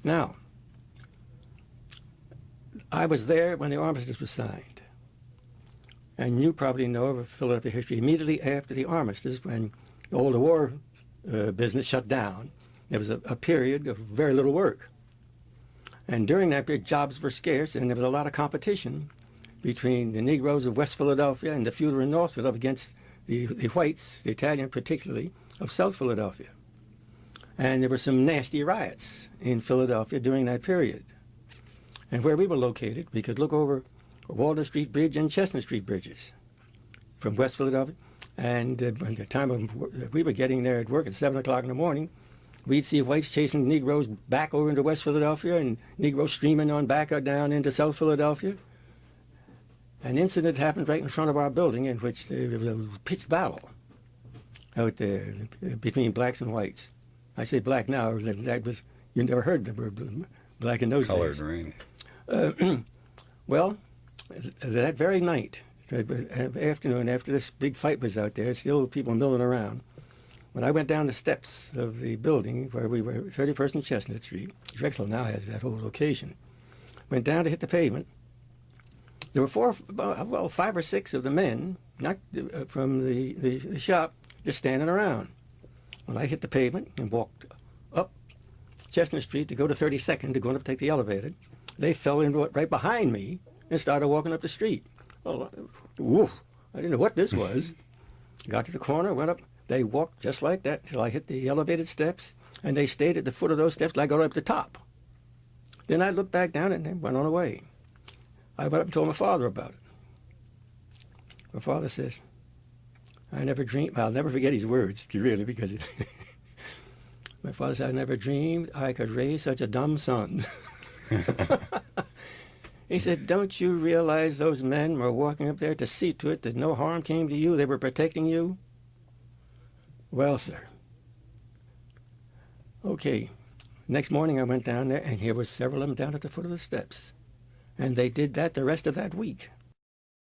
Now, I was there when the armistice was signed. And you probably know of Philadelphia history. Immediately after the armistice, when all the war business shut down, there was a period of very little work. And during that period, jobs were scarce, and there was a lot of competition between the Negroes of West Philadelphia and the feudal in North Philadelphia against the whites, the Italian particularly, of South Philadelphia. And there were some nasty riots in Philadelphia during that period. And where we were located, we could look over Walter Street Bridge and Chestnut Street bridges from West Philadelphia. And by the time we were getting there at work at 7 o'clock in the morning, we'd see whites chasing Negroes back over into West Philadelphia and Negroes streaming on back or down into South Philadelphia. An incident happened right in front of our building in which there was a pitched battle out there between blacks and whites. I say black now, that was, you never heard the word black in those days. Colored, right? Well, that very night, afternoon, after this big fight was out there, still people milling around, when I went down the steps of the building where we were, 31st and Chestnut Street, Drexel now has that whole location, went down to hit the pavement. There were 5 or 6 of the men, not from the shop, just standing around. When I hit the pavement and walked up Chestnut Street to go to 32nd to go up to take the elevator, they fell in right behind me and started walking up the street. Oh, woof, I didn't know what this was. Got to the corner, went up. They walked just like that till I hit the elevated steps, and they stayed at the foot of those steps till I got up the top. Then I looked back down and they went on away. I went up and told my father about it. My father says, I never dreamed, I'll never forget his words, really, because my father said, I never dreamed I could raise such a dumb son. He said, don't you realize those men were walking up there to see to it that no harm came to you? They were protecting you? Well, sir. Okay. Next morning I went down there, and here were several of them down at the foot of the steps. And they did that the rest of that week.